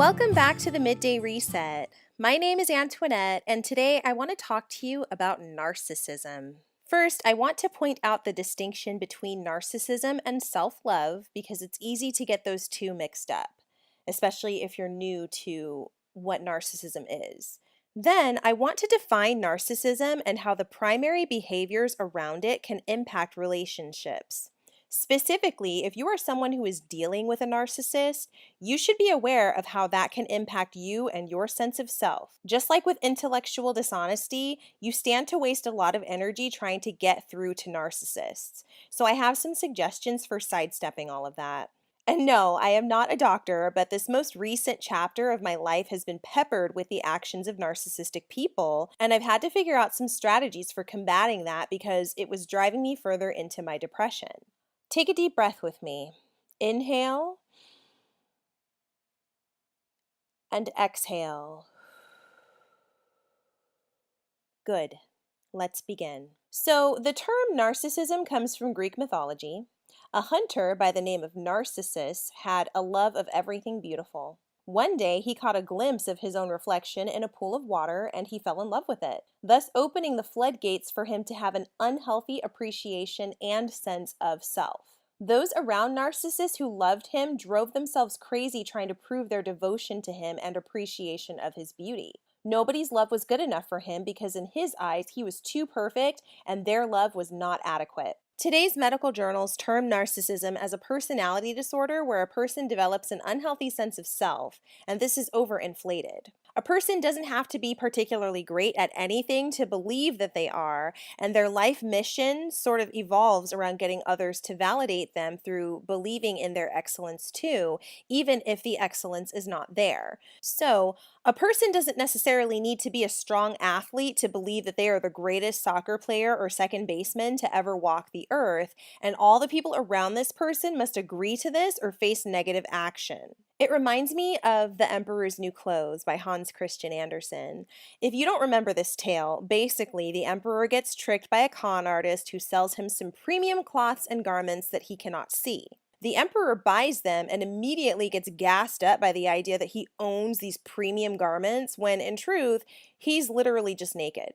Welcome back to the Midday Reset. My name is Antoinette, and today I want to talk to you about narcissism. First, I want to point out the distinction between narcissism and self-love because it's easy to get those two mixed up, especially if you're new to what narcissism is. Then, I want to define narcissism and how the primary behaviors around it can impact relationships. Specifically, if you are someone who is dealing with a narcissist, you should be aware of how that can impact you and your sense of self. Just like with intellectual dishonesty, you stand to waste a lot of energy trying to get through to narcissists. So I have some suggestions for sidestepping all of that. And no, I am not a doctor, but this most recent chapter of my life has been peppered with the actions of narcissistic people, and I've had to figure out some strategies for combating that because it was driving me further into my depression. Take a deep breath with me. Inhale and exhale. Good. Let's begin. So, the term narcissism comes from Greek mythology. A hunter by the name of Narcissus had a love of everything beautiful. One day, he caught a glimpse of his own reflection in a pool of water and he fell in love with it, thus opening the floodgates for him to have an unhealthy appreciation and sense of self. Those around Narcissus who loved him drove themselves crazy trying to prove their devotion to him and appreciation of his beauty. Nobody's love was good enough for him because in his eyes he was too perfect and their love was not adequate. Today's medical journals term narcissism as a personality disorder where a person develops an unhealthy sense of self, and this is overinflated. A person doesn't have to be particularly great at anything to believe that they are, and their life mission sort of evolves around getting others to validate them through believing in their excellence too, even if the excellence is not there. So, a person doesn't necessarily need to be a strong athlete to believe that they are the greatest soccer player or second baseman to ever walk the earth, and all the people around this person must agree to this or face negative action. It reminds me of The Emperor's New Clothes by Hans Christian Andersen. If you don't remember this tale, basically the emperor gets tricked by a con artist who sells him some premium cloths and garments that he cannot see. The emperor buys them and immediately gets gassed up by the idea that he owns these premium garments when in truth, he's literally just naked.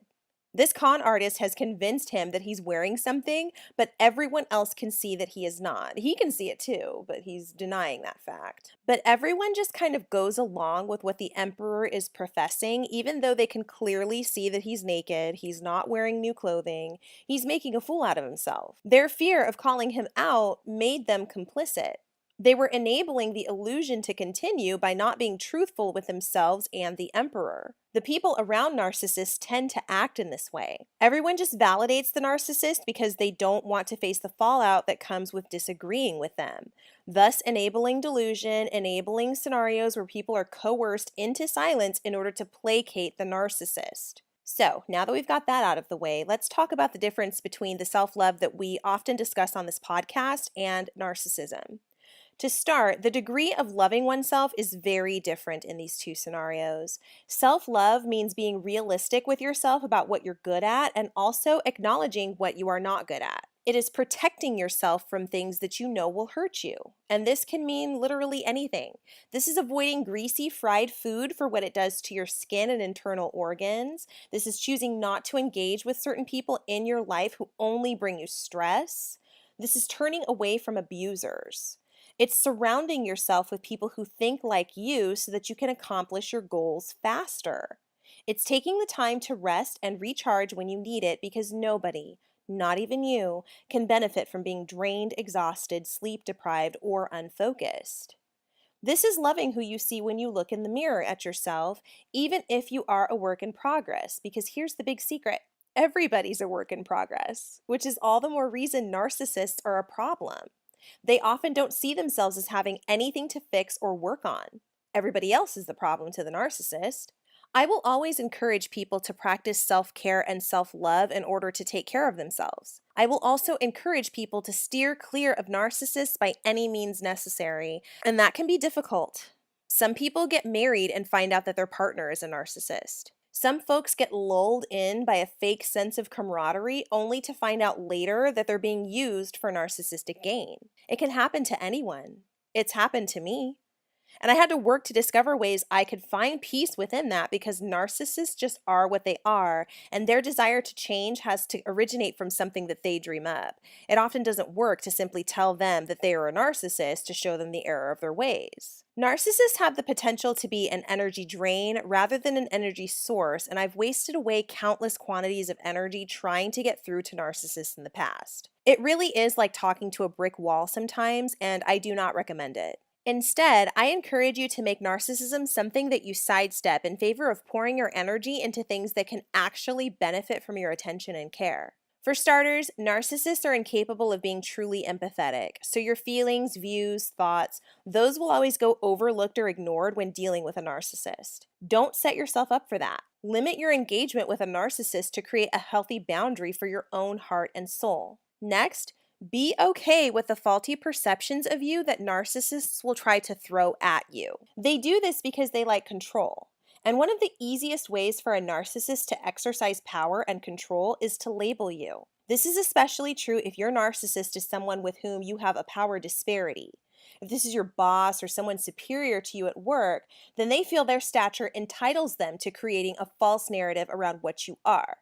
This con artist has convinced him that he's wearing something, but everyone else can see that he is not. He can see it too, but he's denying that fact. But everyone just kind of goes along with what the emperor is professing, even though they can clearly see that he's naked, he's not wearing new clothing, he's making a fool out of himself. Their fear of calling him out made them complicit. They were enabling the illusion to continue by not being truthful with themselves and the emperor. The people around narcissists tend to act in this way. Everyone just validates the narcissist because they don't want to face the fallout that comes with disagreeing with them, thus enabling delusion, enabling scenarios where people are coerced into silence in order to placate the narcissist. So, now that we've got that out of the way, let's talk about the difference between the self-love that we often discuss on this podcast and narcissism. To start, the degree of loving oneself is very different in these two scenarios. Self-love means being realistic with yourself about what you're good at and also acknowledging what you are not good at. It is protecting yourself from things that you know will hurt you. And this can mean literally anything. This is avoiding greasy fried food for what it does to your skin and internal organs. This is choosing not to engage with certain people in your life who only bring you stress. This is turning away from abusers. It's surrounding yourself with people who think like you so that you can accomplish your goals faster. It's taking the time to rest and recharge when you need it because nobody, not even you, can benefit from being drained, exhausted, sleep deprived, or unfocused. This is loving who you see when you look in the mirror at yourself, even if you are a work in progress, because here's the big secret. Everybody's a work in progress, which is all the more reason narcissists are a problem. They often don't see themselves as having anything to fix or work on. Everybody else is the problem to the narcissist. I will always encourage people to practice self-care and self-love in order to take care of themselves. I will also encourage people to steer clear of narcissists by any means necessary, and that can be difficult. Some people get married and find out that their partner is a narcissist. Some folks get lulled in by a fake sense of camaraderie only to find out later that they're being used for narcissistic gain. It can happen to anyone. It's happened to me. And I had to work to discover ways I could find peace within that because narcissists just are what they are, and their desire to change has to originate from something that they dream up. It often doesn't work to simply tell them that they are a narcissist to show them the error of their ways. Narcissists have the potential to be an energy drain rather than an energy source, and I've wasted away countless quantities of energy trying to get through to narcissists in the past. It really is like talking to a brick wall sometimes, and I do not recommend it. Instead, I encourage you to make narcissism something that you sidestep in favor of pouring your energy into things that can actually benefit from your attention and care. For starters, narcissists are incapable of being truly empathetic, so your feelings, views, thoughts, those will always go overlooked or ignored when dealing with a narcissist. Don't set yourself up for that. Limit your engagement with a narcissist to create a healthy boundary for your own heart and soul. Next, be okay with the faulty perceptions of you that narcissists will try to throw at you. They do this because they like control. And one of the easiest ways for a narcissist to exercise power and control is to label you. This is especially true if your narcissist is someone with whom you have a power disparity. If this is your boss or someone superior to you at work, then they feel their stature entitles them to creating a false narrative around what you are.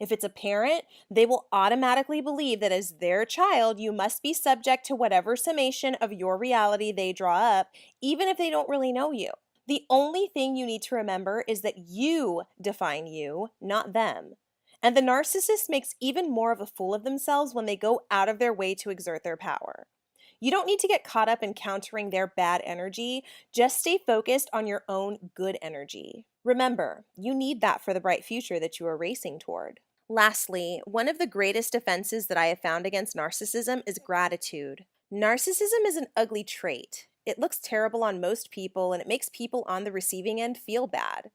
If it's a parent, they will automatically believe that as their child, you must be subject to whatever summation of your reality they draw up, even if they don't really know you. The only thing you need to remember is that you define you, not them. And the narcissist makes even more of a fool of themselves when they go out of their way to exert their power. You don't need to get caught up in countering their bad energy, just stay focused on your own good energy. Remember, you need that for the bright future that you are racing toward. Lastly, one of the greatest defenses that I have found against narcissism is gratitude. Narcissism is an ugly trait. It looks terrible on most people and it makes people on the receiving end feel bad.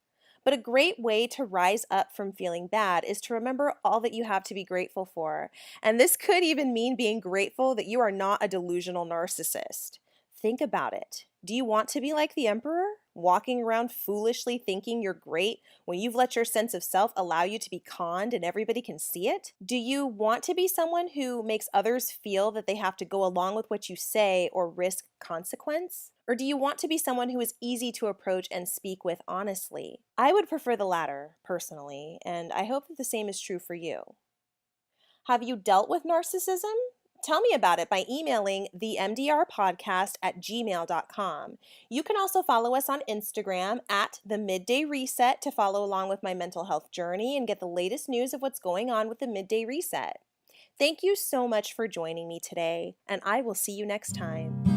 But a great way to rise up from feeling bad is to remember all that you have to be grateful for. And this could even mean being grateful that you are not a delusional narcissist. Think about it. Do you want to be like the emperor? Walking around foolishly thinking you're great when you've let your sense of self allow you to be conned and everybody can see it? Do you want to be someone who makes others feel that they have to go along with what you say or risk consequence? Or do you want to be someone who is easy to approach and speak with honestly? I would prefer the latter, personally, and I hope that the same is true for you. Have you dealt with narcissism? Tell me about it by emailing themdrpodcast@gmail.com. You can also follow us on Instagram at the Midday Reset to follow along with my mental health journey and get the latest news of what's going on with the Midday Reset. Thank you so much for joining me today, and I will see you next time.